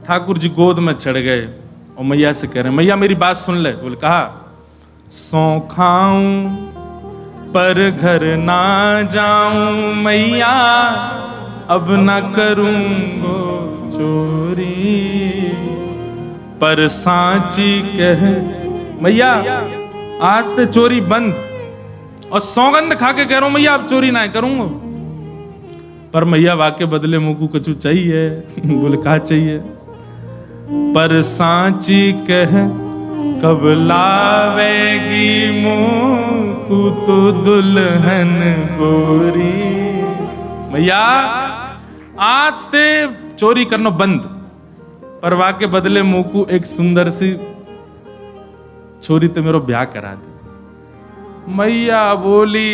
ठाकुर जी गोद में चढ़ गए और मैया से कह रहे हैं, मैया मेरी बात सुन ले। बोले कहा, सौ खाऊं पर घर ना जाऊं मैया, अब ना करूंगो चोरी, पर सांची कह मैया आज ते चोरी बंद, और सौगंध खा के कह रहा हूं मैया अब चोरी ना करूंगा। पर मैया वाके बदले मुंह को कछु चाहिए। बोले कहा चाहिए? पर सांची कह कब लावेगी मुंह को तो दुल्हन गोरी। मैया आज ते चोरी करना बंद, पर वाके बदले मुंह को एक सुंदर सी छोरी ते मेरो ब्याह करा दे। मैया बोली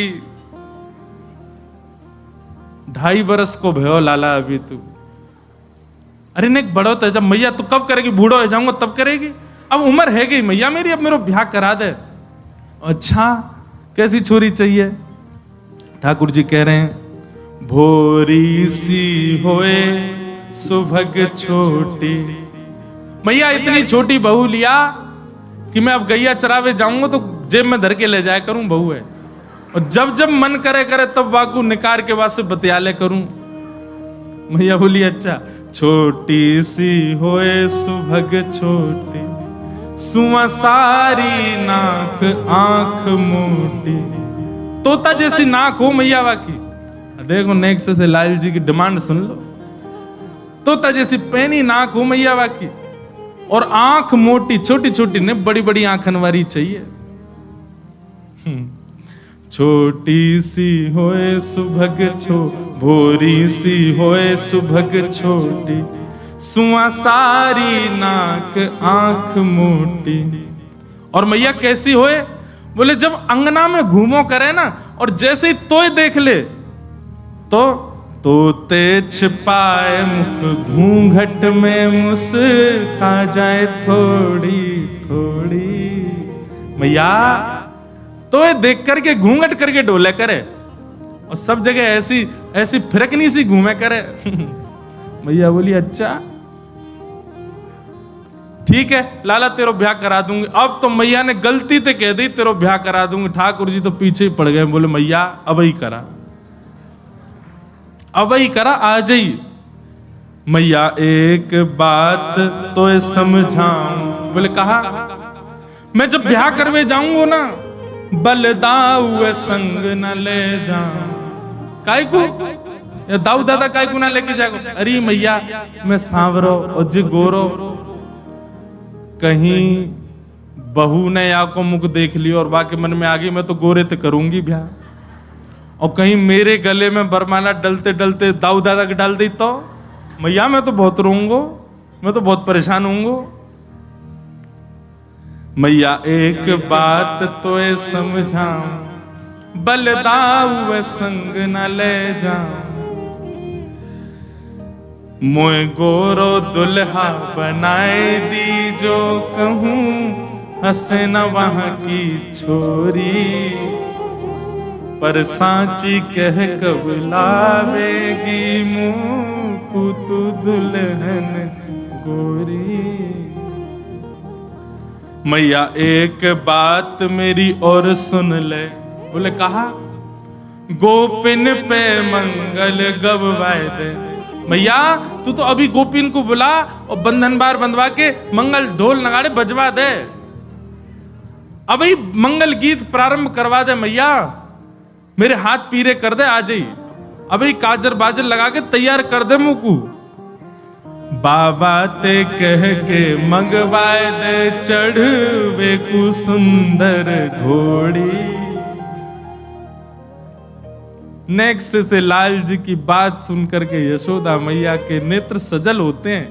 2.5 बरस को भयो लाला अभी तू। अरे नहीं बड़ो तो जब मैया तू कब करेगी, बूढ़ो हो जाऊंगा तब करेगी, अब उम्र है गई मैया मेरी, अब मेरा ब्याह करा दे। अच्छा कैसी छोरी चाहिए? ठाकुर जी कह रहे हैं, भोरी सी होए सुभग छोटी। मैया इतनी छोटी बहू लिया कि मैं अब गैया चरावे जाऊंगा तो जेब में धर के ले जाया करूं, बहू है, और जब जब मन करे तब वाकू निकार के वास्ते बतियाले करूं। मैया बोली अच्छा, छोटी सी होए सुभग छोटी, सुआ सारी नाक आंख मोटी। तोता जैसी नाक हो मैया वाकी। देखो नेक्स्ट से लाल जी की डिमांड सुन लो। तोता जैसी पैनी नाक हो मैया वाकी, और आंख मोटी, छोटी छोटी ने बड़ी बड़ी आंखन वाली चाहिए। छोटी सी होए सुभग भोरी सी होए सुभग छोटी, सुआ सारी नाक आंख मोटी। और मैया कैसी होए? बोले जब अंगना में घूमो करे ना, और जैसे ही तोय देख ले तो तोते छिपाए मुख घूंघट में मुस्का जाए थोड़ी थोड़ी। मैया तो ये देख करके घूंघट करके डोले करे, और सब जगह ऐसी ऐसी फिरकनी सी घूमे करे। मैया बोली अच्छा ठीक है लाला तेरो ब्याह करा दूंगी। अब तो मैया ने गलती ते कह दी तेरो ब्याह करा दूंगी। ठाकुर जी तो पीछे ही पड़ गए, बोले मैया अब ही करा, अब ही करा, आ जाइए। मैया एक बात तो समझाऊं। बोले कहा, मैं जब ब्याह करवे जाऊंगा ना, बलदाऊ संग न ले जाऊं। काय को या दाऊ दादा काय को ना लेके जाएगा? अरे मैया मैं सांवरो और जी गोरो, कहीं बहू ने या को मुख देख लियो और बाकी मन में आ गई मैं तो गोरे ते करूंगी ब्याह, और कहीं मेरे गले में बरमाला डलते डलते दाऊ दादा के डाल दी तो मैया मैं तो बहुत रोऊंगा, मैं तो बहुत परेशान होऊंगा। मैया एक बात तो समझाऊं, बलदाऊ संग न ले जाऊं। मोए गोरो दुल्हा बनाए दी जो कहूं, हंसे न वहां की छोरी, पर सांची कह कब लावेगी मुंह को तू दुल्हन गोरी। मैया एक बात मेरी और सुन ले। बोले कहा, गोपिन पे मंगल गवाए दे। मैया तू तो अभी गोपिन को बुला और बंधन बार बंधवा के मंगल ढोल नगाड़े बजवा दे, अभी मंगल गीत प्रारंभ करवा दे। मैया मेरे हाथ पीरे कर दे, आ जाई अभी काजर बाजर लगा के तैयार कर दे मुंह को। बाबा ते कह के मंगवाए दे चढ़वे को सुंदर घोड़ी। नेक्स्ट से लाल जी की बात सुनकर के यशोदा मैया के नेत्र सजल होते हैं,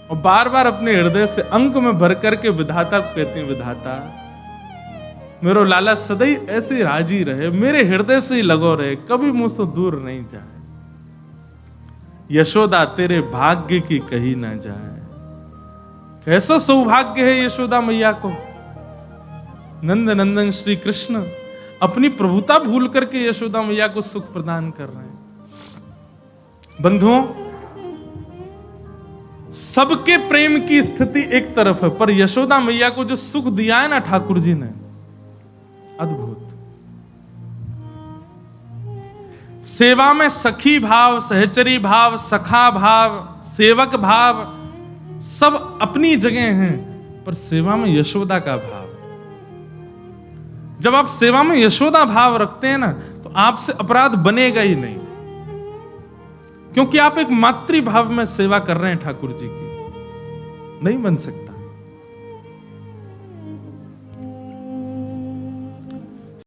और बार बार अपने हृदय से अंक में भर करके विधाता को कहते हैं, विधाता मेरो लाला सदैव ऐसे राजी रहे, मेरे हृदय से ही लगो रहे, कभी मुझसे दूर नहीं जाए। यशोदा तेरे भाग्य की कही ना जाए। कैसा सौभाग्य है यशोदा मैया को। नंद नंदन श्री कृष्ण अपनी प्रभुता भूल करके यशोदा मैया को सुख प्रदान कर रहे हैं। बंधुओं, सबके प्रेम की स्थिति एक तरफ है, पर यशोदा मैया को जो सुख दिया है ना ठाकुर जी ने, अद्भुत। सेवा में सखी भाव, सहचरी भाव, सखा भाव, सेवक भाव सब अपनी जगह हैं, पर सेवा में यशोदा का भाव। जब आप सेवा में यशोदा भाव रखते हैं ना, तो आपसे अपराध बनेगा ही नहीं, क्योंकि आप एक मातृभाव में सेवा कर रहे हैं ठाकुर जी की। नहीं बन सकता।